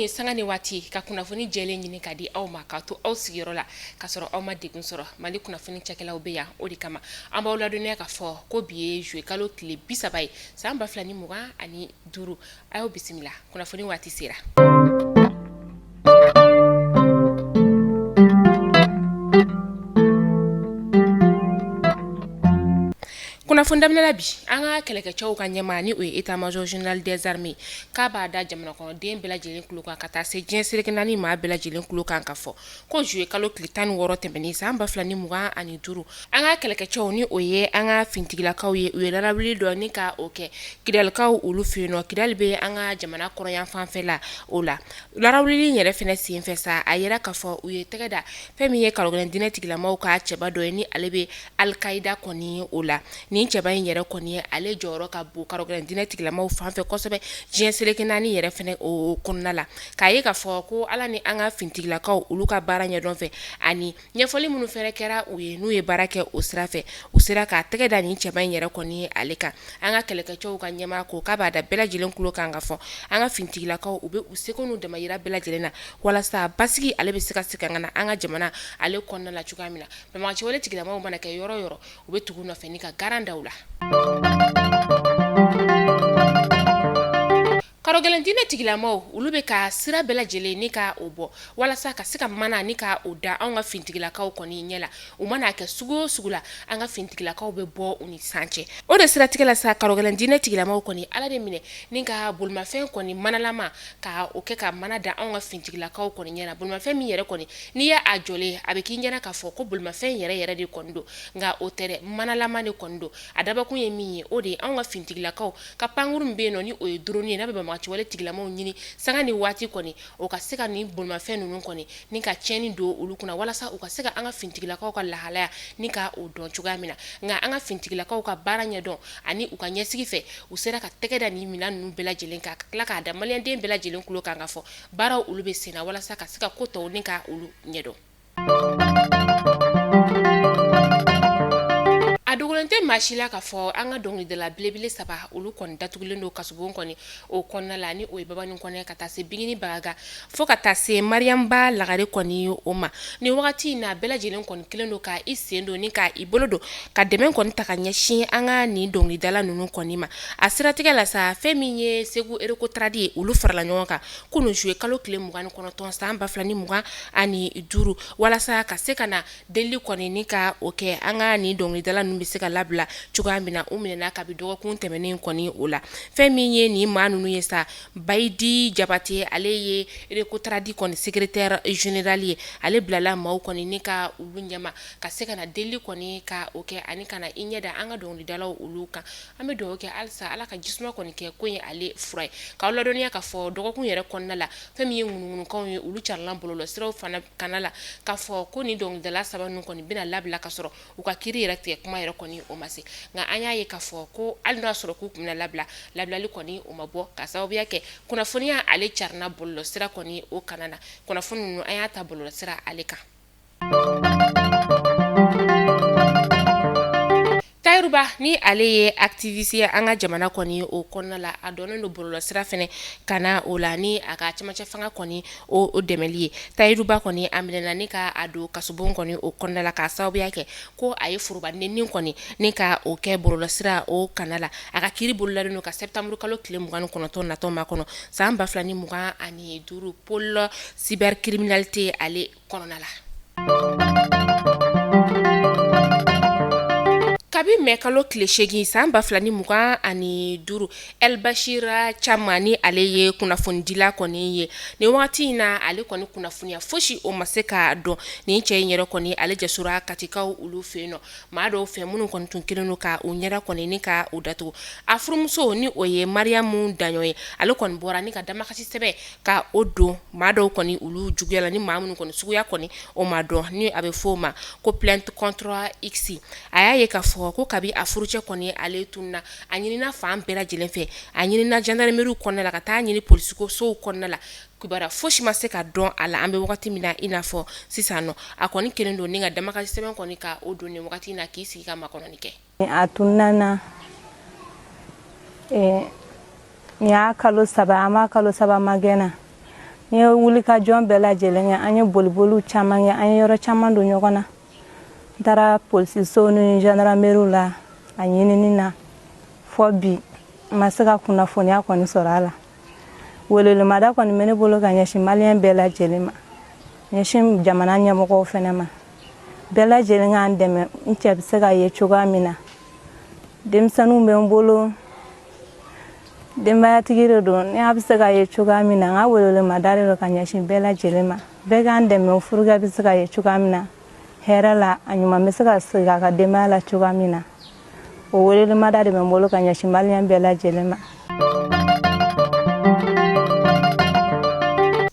ye sanga ni wati ka kunnafoni jɛlen ɲini ka di aw ma ka to aw sigiyɔrɔ la ka sɔrɔ aw ma degun sɔrɔ Mali kunnafoni cɛkɛlaw bɛ yan o de kama an b'aw ladɔnniya ka fɔ ko bi ye juillet kalo tile 30 ye san 2025 a y'aw bisimila kunnafoni waati sera. Kunnafoni daminɛ bi an ka kɛlɛkɛcɛw ka ɲɛmaa ni o ye état major général des armées k'a b'a da jamana kɔnɔden bɛɛ lajɛlen kulo kan ka taa se diɲɛ seleke naani maa bɛɛ lajɛlen kulo kan ka fɔ ko juillet kalo tile 16 tɛmɛnen san 2025 an ka kɛlɛkɛcɛw ni o ye an ka fintigilakaw ye u ye larawuli dɔ ni ka o kɛ kidalikaw olu fɛ yen nɔ kidali bɛ an ka jamana kɔrɔyan fanfɛ la o la larawuli yɛrɛ fɛnɛ senfɛ sa a yɛrɛ ka fɔ u ye tɛgɛ da fɛn min ye kalogɛlɛn diinɛ tigilamaw ka cɛba dɔ ye ni ale bɛ Al-Qaida kɔni o la ni cɛba in yɛrɛ kɔni ye ale jɔyɔrɔ ka bon kalogɛlɛn diinɛ tigilamaw fanfɛ kosɛbɛ diɲɛ seleke naani yɛrɛ fɛnɛ o kɔnɔna la k'a ye ka fɔ ko ala ni an ka fintigilakaw olu ka baara ɲɛdɔn fɛ ani ɲɛfɔli minnu fɛnɛ kɛra u ye n'u ye baara kɛ o sira fɛ u sera k'a tɛgɛ da nin cɛba in yɛrɛ kɔni ye ale kan an ka kɛlɛkɛcɛw ka ɲɛmaa ko k'a b'a da bɛɛ lajɛlen kulo kan ka fɔ an ka fintigilakaw u bɛ u seko n'u damayira bɛɛ lajɛlen na walasa basigi ale bɛ se ka segin ka na an ka jamana ale kɔnɔna la cogoya min na banbagacɛwale tigilamaw mana kɛ yɔrɔ yɔrɔ u bɛ tugu nɔfɛ ni ka garan daw la. Kalogɛlɛn diinɛ tigilamaw olu bɛ ka sira bɛɛ lajɛlen ni ka o bɔ walasa ka se ka mana ni ka o da an ka fintigilakaw kɔni ɲɛ la u mana kɛ sugu o sugu la an ka fintigilakaw bɛ bɔ u ni san cɛ o de siratigɛ la sa kalogɛlɛn diinɛ tigilamaw kɔni ala de minɛ ni ka bolimafɛn kɔni manalama ka o kɛ ka mana da an ka fintigilakaw kɔni ɲɛ la bolimafɛn min yɛrɛ kɔni n'i y'a jɔlen a bɛ k'i ɲɛna k'a fɔ ko bolimafɛn yɛrɛ de kɔni don nka o tɛ dɛ manalama de kɔni don a dabakun ye min ye o de ye an ka fintigilakaw ka pankuru min bɛ yen nɔ ni o ye drone ye n'a bɛ banbagacɛwale tigilamaw ɲini sanga ni waati kɔni o ka se ka ni bolimafɛn ninnu kɔni ni ka tiɲɛni don olu kunna walasa u ka se ka an ka fintigilakaw ka lahalaya ni ka o dɔn cogoya min na nka an ka fintigilakaw ka baara ɲɛdɔn ani u ka ɲɛsigi fɛ u sera ka tɛgɛ da ni minɛn ninnu bɛɛ lajɛlen kan ka tila k'a da maliyɛnden bɛɛ lajɛlen kulo kan ka fɔ baaraw olu bɛ sen na walasa ka se ka ko tɔw ni ka olu ɲɛdɔn. A dogolen tɛ maa si la k'a fɔ an ka dɔnkilidala belebele 3 olu kɔni datugulen don kasubon kɔni o kɔnɔna la ni o ye Baba ni Kɔnɛ ka taa se Bigini Bagaga fo ka taa se Mariamba Lagare kɔni o ma ni wagati in na bɛɛ lajɛlen kɔni kelen don ka i sen don ni ka i bolo don ka dɛmɛ kɔni ta ka ɲɛsin an ka nin dɔnkilidala ninnu kɔni ma a siratigɛ la sa fɛn min ye Segu Erekotaradi ye olu farala ɲɔgɔn kan kunu juillet kalo tile 29 san 2025 walasa ka se ka na deli kɔni ni ka o kɛ an ka nin dɔnkilidala ninnu bɛ se ka labila cogoya min na u minɛna kabi dɔgɔkun tɛmɛnen kɔni o la fɛn min ye nin maa ninnu ye sa Bayidi Jabate ale ye Erekotaradi kɔni secrétaire général ye ale bilala maaw kɔni ni ka olu ɲɛma ka se ka na deli kɔni ka o kɛ ani kana i ɲɛ da an ka dɔnkilidalaw olu kan an bɛ dugawu kɛ halisa ala ka jisuma kɔni kɛ ko ye ale fura ye k'aw ladɔnniya ka fɔ dɔgɔkun yɛrɛ kɔnɔna la fɛn min ye ŋunuŋunukanw ye olu carilan bɔlɔlɔ siraw fana kana la ka fɔ ko ni dɔnkilidala 3 ninnu kɔni bɛna labila ka sɔrɔ u ka kiiri yɛrɛ tigɛ kuma yɛrɛ kɔni o ma se nka an y'a ye k'a fɔ ko hali n'a sɔrɔ k'u kun bɛna labilali kɔni o ma bɔ ka sababuya kɛ kunnafoniya ale carina bɔlɔlɔ sira kɔni o kana na kunnafoni ninnu an y'a ta bɔlɔlɔ sira ale kan. Tayiruba ni ale ye activiste ye an ka jamana kɔni o kɔnɔna la a dɔnnen don bɔlɔlɔ sira fɛnɛ kana o la ni a ka cɛmancɛ fanga kɔni o dɛmɛli ye Tayiruba kɔni a minɛna ni ka a don kasubon kɔni o kɔnɔna la k'a sababuya kɛ ko a ye foroba nɛni kɔni ni ka o kɛ bɔlɔlɔ sira o kana la a ka kiiri bololalen don ka septembre kalo tile 29 natɔ ma kɔnɔ san 2025 pôle cybercriminalité ale kɔnɔna la. Kabi mɛ kalo tile 8 san 2025 Elbashira Caman ni ale ye kunnafonidila kɔni ye ni wagati in na ale kɔni kunnafoniya fosi o ma se ka dɔn ni cɛ in yɛrɛ kɔni ale jasura katikaw olu fɛ yen nɔ maa dɔw fɛ minnu kɔni tun kelen don ka u ɲɛda kɔni ni ka u datugu a furumuso ni o ye Mariamu Daɲɔ ye ale kɔni bɔra ni ka damakasi sɛbɛn ka o don maa dɔw kɔni olu juguya la ni maa minnu kɔni suguya kɔni o ma dɔn ni a bɛ fɔ o ma ko plainte contre X a y'a ye ka fɔ ko kabi a furucɛ kɔni ale tunna a ɲinina fan bɛɛ lajɛlen fɛ a ɲinina gendarmerie kɔnɔna la ka taa ɲini polisiko sow kɔnɔna la kibara fosi ma se ka dɔn a la an bɛ wagati min na i n'a fɔ sisan nɔ a kɔni kelen don ni ka damakasi sɛbɛn kɔni ka o don ni wagati in na k'i sigi ka makɔnɔni kɛ a tunna na ni y'a kalo 3 a ma kalo 3 magɛna Ye wuli ka jɔn bɛɛ lajɛlen an ye boliboliw caman ye, an ye yɔrɔ caman don ɲɔgɔn na. N taara polisisow ni gendarmeriw la a ɲinini na fɔ bi n ma se ka kunnafoniya kɔni sɔrɔ a la. Welelemada kɔni bɛ ne bolo ka ɲɛsin maliyɛn bɛɛ lajɛlen ma, ɲɛsin jamana ɲɛmɔgɔw fɛnɛ ma. Bɛɛ lajɛlen k'an dɛmɛ n cɛ bɛ se ka ye cogoya min na. Denmisɛnninw bɛ n bolo, denbayatigi de don, ne a bɛ se ka ye cogoya min na n ka welelemada de don ka ɲɛsin bɛɛ lajɛlen ma. Bɛɛ k'an dɛmɛ o furukɛ bɛ se ka ye cogoya min na, hɛrɛ la a ɲuman bɛ se ka segin a ka denbaya la cogoya min na. O welelemada de bɛ n bolo ka ɲɛsin maliyɛn bɛɛ lajɛlen ma.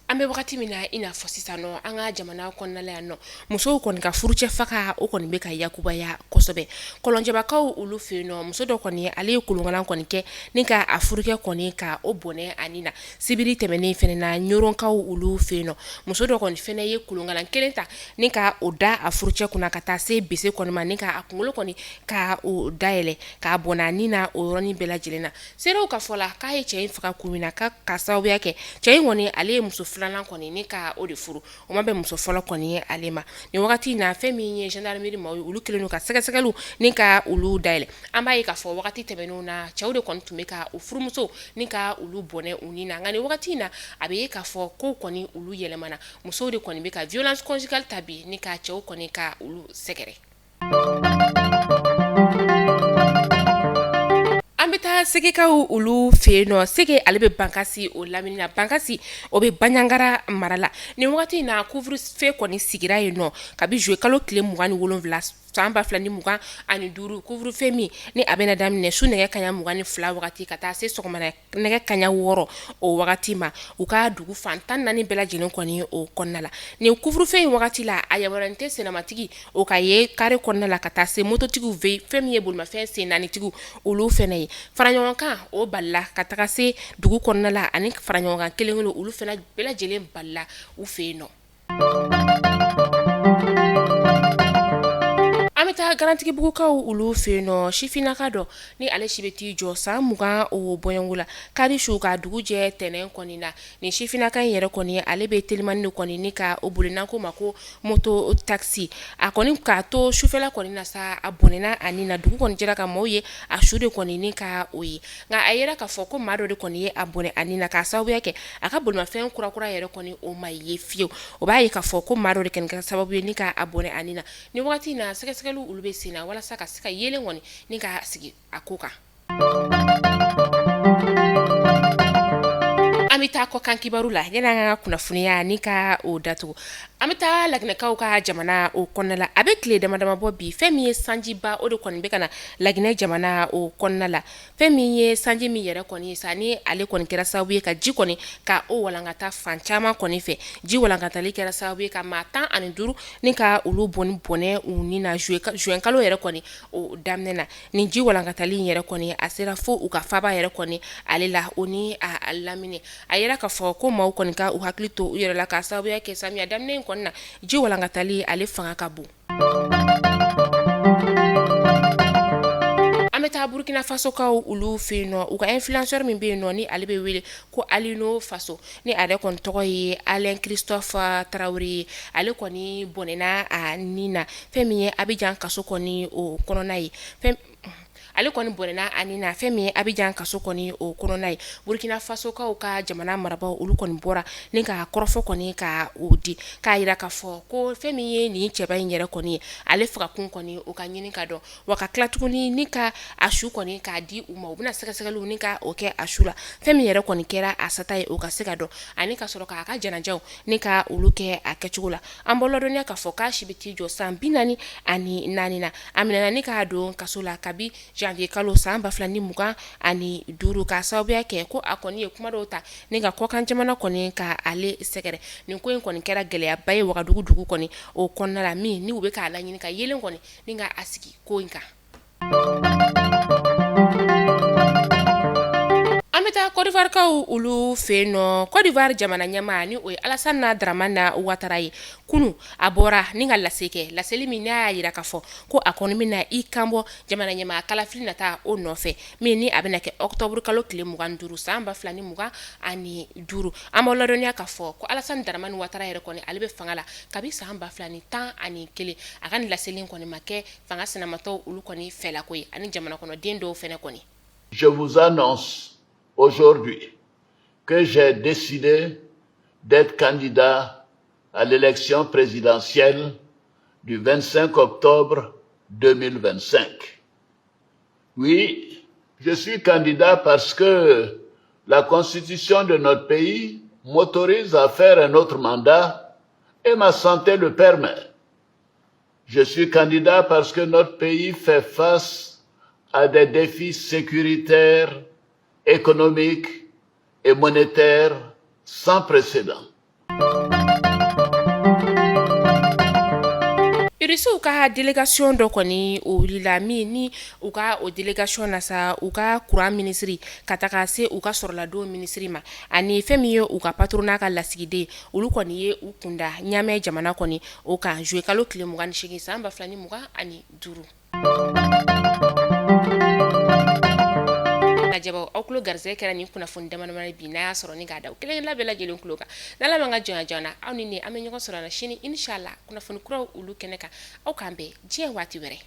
An bɛ wagati min na i n'a fɔ sisan nɔ an ka jamana kɔnɔna la yan nɔ musow kɔni ka furucɛ faga o kɔni bɛ ka yakubaya kosɛbɛ. Kɔlɔnjɛbakaw olu fɛ yen nɔ muso dɔ kɔni ale ye kolonkalan kɔni kɛ ni ka a furukɛ kɔni ka o bɔnɛ ani na sibiri tɛmɛnen fɛnɛ na ɲɔrɔnkaw olu fɛ yen nɔ muso dɔ kɔni fɛnɛ ye kolonkalan kelen ta ni ka o da a furucɛ kunna ka taa se bese kɔni ma ni ka a kunkolo kɔni ka o dayɛlɛ k'a bɔnna ni na o yɔrɔnin bɛɛ lajɛlen na. Serew ka fɔ la k'a ye cɛ in faga kun min na ka sababuya kɛ cɛ in kɔni ale ye muso filanan kɔni ni ka o de furu o ma bɛ muso fɔlɔ kɔni ye ale ma. Ni wagati na fɛn min ye gendarmerie maaw ye olu kelen no ka sɛgɛsɛgɛliw ni ka olu dayɛlɛ. An b'a ye k'a fɔ wagati tɛmɛnenw na cɛw de kɔni tun bɛ ka o furumuso ni ka olu bɔnɛ u ni na nka ni wagati na a bɛ ye k'a fɔ ko kɔni olu yɛlɛmana musow de kɔni bɛ ka violence conjugale ta bi ni ka cɛw kɔni ka olu sɛgɛrɛ. An bɛ taa segekaw olu fɛ yen nɔ sege ale bɛ bankasi o lamini na bankasi o bɛ Banɲangara mara la ni wagati in na couvre-feu kɔni sigira yen nɔ kabi juillet kalo tile 27 san 2025 couvre-feu min ni a bɛna daminɛ su nɛgɛ kaɲa 22 wagati ka taa se sɔgɔmada nɛgɛ kaɲa 6 o wagati ma u ka dugu fan 14 bɛɛ lajɛlen kɔni o kɔnɔna la ni couvre-feu in wagati la a yamaruyalen tɛ sennamatigi o ka ye carré kɔnɔna la ka taa se mototigiw fɛ fɛn min ye bolimafɛn sen naanitigiw olu fɛnɛ ye faraɲɔgɔnkan o balila ka taga se dugu kɔnɔna la ani faraɲɔgɔnkan kelen kelen olu fɛnɛ bɛɛ lajɛlen balila u fɛ yen nɔ. An bɛ taa garantigibugukaw olu fɛ yen nɔ sifinnaka dɔ ni ale si bɛ t'i jɔ san 20 o bɔɲɔngo la kari su ka dugu jɛ tɛnɛn kɔni na ni sifinnaka in yɛrɛ kɔni ale bɛ telimani de kɔni ni ka o boli n'an ko ma ko moto taxi a kɔni k'a to sufɛla kɔni na sa a bɔnɛna ani na dugu kɔni jɛra ka maaw ye a su de kɔni ni ka o ye nka a yɛrɛ k'a fɔ ko maa dɔ de kɔni ye a bɔnɛ ani na k'a sababuya kɛ a ka bolimafɛn kurakura yɛrɛ kɔni o ma ye fiyewu o b'a ye k'a fɔ ko maa dɔ de kɔni kɛ sababu ye ni ka a bɔnɛ ani na ni wagati in na sɛgɛsɛgɛliw olu bɛ sen na walasa ka se ka yelen kɔni ni ka sigi a ko kan. An bɛ taa kɔkan kibaru la yanni an ka kunnafoniya ni ka o datugu an bɛ taa laginɛkaw ka jamana o kɔnɔna la a bɛ tile damadama bɔ bi fɛn min ye sanjiba o de kɔni bɛ ka na laginɛ jamana o kɔnɔna la fɛn min ye sanji min yɛrɛ kɔni ye sa ni ale kɔni kɛra sababu ye ka ji kɔni ka o walankata fan caman kɔni fɛ ji walankatali kɛra sababu ye ka maa 15 ni ka olu bɔnɛ u ni na juin kalo yɛrɛ kɔni o daminɛ na ni ji walankatali yɛrɛ kɔni a sera fo u ka faba yɛrɛ kɔni ale la o ni a lamini a yɛrɛ k'a fɔ ko maaw kɔni ka u hakili to u yɛrɛ la ka sababuya kɛ samiya daminɛ in kɔni na ji walankatali ale fanga ka bon. An bɛ taa Burkina Faso kaw olu fɛ yen nɔ u ka influenceur min bɛ yen nɔ ni ale bɛ wele ko Alino Faso ni ale kɔni tɔgɔ ye Alain Christophe Traoré ale kɔni bɔnɛna a ni na fɛn min ye Abidjan kaso kɔni o kɔnɔna ye ale kɔni bɔnɛna ani na fɛn min ye Abidjan kaso kɔni o kɔnɔna ye Burkina Faso kaw ka jamana marabaaw olu kɔni bɔra ni ka kɔrɔfɔ kɔni ka o di k'a yira k'a fɔ ko fɛn min ye nin cɛba in yɛrɛ kɔni ye ale fagakun kɔni o ka ɲini ka dɔn wa ka tila tuguni ni ka a su kɔni k'a di u ma u bɛna sɛgɛsɛgɛliw ni ka o kɛ a su la fɛn min yɛrɛ kɔni kɛra a sata ye o ka se ka dɔn ani ka sɔrɔ k'a ka janajaw ni ka olu kɛ a kɛcogo la an bɔ ladɔnya k'a fɔ k'a si bɛ t'i jɔ san 44 na a minɛna ni k'a don kaso la kabi janvier kalo san 2025 ka sababuya kɛ ko a kɔni ye kuma dɔw ta ni ka kɔkan jamana kɔni ka ale sɛgɛrɛ nin ko in kɔni kɛra gɛlɛyaba ye Wagadugu dugu kɔni o kɔnɔna la min ni u bɛ k'a laɲini ka yelen kɔni ni ka a sigi ko in kan. An bɛ taa Ayiwa Côte d'Ivoire kaw ulu fe no Côte d'Ivoire jamana ɲɛmaa ni o ye Alassane Dramane Ouattara ye kunu a bɔra ni ka laseke laseli min n'a y'a yira k'a fɔ ko a kɔni bɛna i kanbɔ jamana ɲɛmaa kalafili nata o nɔfɛ min ni a bɛna kɛ octobre kalo tile 25 san 2025 an b'aw ladɔnniya k'a fɔ ko Alassane Dramane Ouattara yɛrɛ kɔni ale bɛ fanga la kabi san 2011 a ka nin laseli kɔni ma kɛ fanga sinamatɔw olu kɔni fɛla ko ye ani jamana kɔnɔ den dɔw fɛnɛ kɔni. Je vous annonce aujourd'hui que j'ai décidé d'être candidat à l'élection présidentielle du 25 octobre 2025. Oui, je suis candidat parce que la constitution de notre pays m'autorise à faire un autre mandat et ma santé le permet. Je suis candidat parce que notre pays fait face à des défis sécuritaires, économiques et monétaires sans précédent. Irisiw ka délégation dɔ kɔni o wulila min ni u ka o délégation na sa u ka courant ministre ka taga se u ka sɔrɔladon ministre ma ani fɛn min ye u ka patronat ka lasigiden olu kɔni ye u kunda ɲamɛ jamana kɔni o kan juillet kalo tile 28 san 2025. Jabaw aw kulo garzɛ kɛra nin kunnafoni damadamani bi n'a y'a sɔrɔ ni k'a da kelen bɛɛ lajɛlen kulo kan n'ala man ka jɔnya joona aw ni ne an bɛ ɲɔgɔn sɔrɔ la sini inshallah kunnafoni kuraw olu kɛnɛ kan aw k'an bɛn diɲɛ waati wɛrɛ.